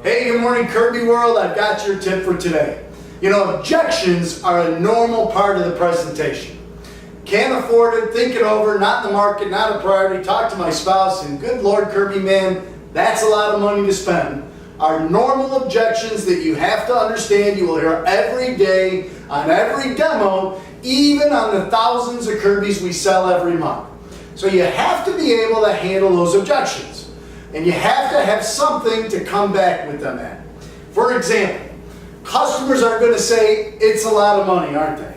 Hey, good morning, Kirby World. I've got your tip for today. You know, objections are a normal part of the presentation. Can't afford it, think it over, not in the market, not a priority, talk to my spouse, and good Lord, Kirby, man, that's a lot of money to spend. Are normal objections that you have to understand you will hear every day on every demo, even on the thousands of Kirbys we sell every month. So you have to be able to handle those objections. And you have to have something to come back with them at. For example, customers are going to say, it's a lot of money, aren't they?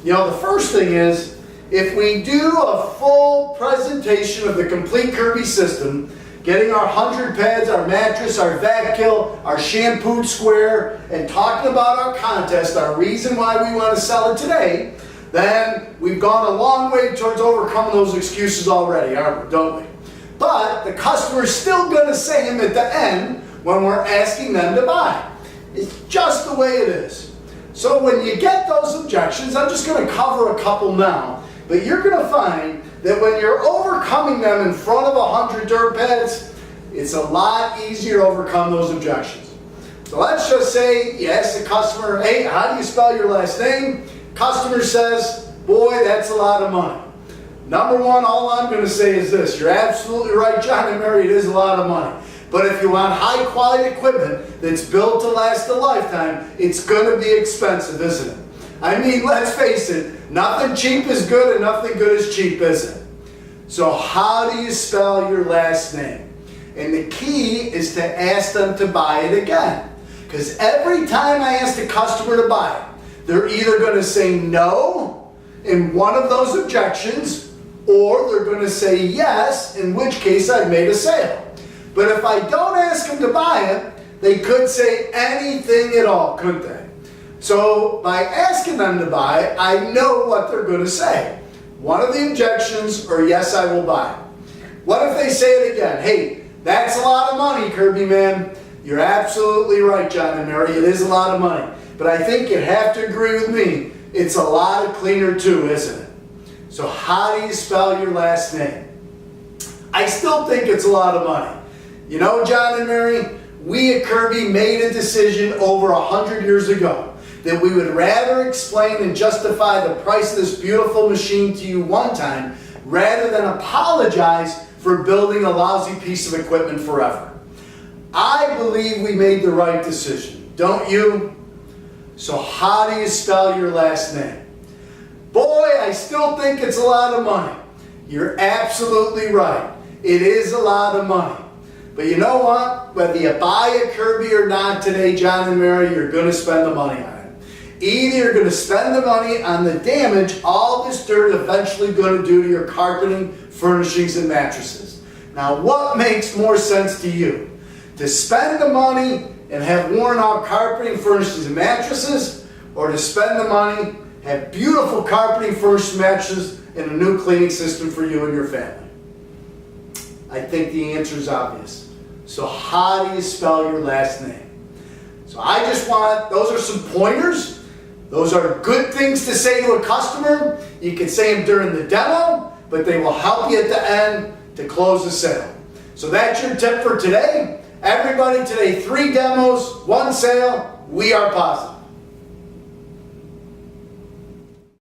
You know, the first thing is, if we do a full presentation of the complete Kirby system, getting our 100 pads, our mattress, our vac kill, our shampooed square, and talking about our contest, our reason why we want to sell it today, then we've gone a long way towards overcoming those excuses already, aren't we, don't we? But the customer's still going to say them at the end when we're asking them to buy. It's just the way it is. So when you get those objections, I'm just going to cover a couple now, but you're going to find that when you're overcoming them in front of 100 dirt pads, it's a lot easier to overcome those objections. So let's just say you ask the customer, hey, how do you spell your last name? Customer says, boy, that's a lot of money. Number one, all I'm going to say is this. You're absolutely right, John and Mary, it is a lot of money. But if you want high quality equipment that's built to last a lifetime, it's going to be expensive, isn't it? I mean, let's face it, nothing cheap is good and nothing good is cheap, is it? So how do you spell your last name? And the key is to ask them to buy it again. Because every time I ask the customer to buy it, they're either going to say no in one of those objections, or they're going to say yes, in which case I've made a sale. But if I don't ask them to buy it, they could say anything at all, couldn't they? So by asking them to buy it, I know what they're going to say. One of the objections, or yes, I will buy it. What if they say it again? Hey, that's a lot of money, Kirby man. You're absolutely right, John and Mary. It is a lot of money. But I think you'd have to agree with me. It's a lot cleaner too, isn't it? So how do you spell your last name? I still think it's a lot of money. You know, John and Mary, we at Kirby made a decision over 100 years ago that we would rather explain and justify the price of this beautiful machine to you one time rather than apologize for building a lousy piece of equipment forever. I believe we made the right decision, don't you? So how do you spell your last name? Boy, I still think it's a lot of money. You're absolutely right. It is a lot of money. But you know what? Whether you buy a Kirby or not today, John and Mary, you're going to spend the money on it. Either you're going to spend the money on the damage all this dirt is eventually going to do to your carpeting, furnishings, and mattresses. Now, what makes more sense to you? To spend the money and have worn out carpeting, furnishings, and mattresses, or to spend the money, have beautiful carpeting, furnished mattresses, and a new cleaning system for you and your family? I think the answer is obvious. So how do you spell your last name? So I just want, those are some pointers. Those are good things to say to a customer. You can say them during the demo, but they will help you at the end to close the sale. So that's your tip for today. Everybody today, 3 demos, 1 sale. We are positive.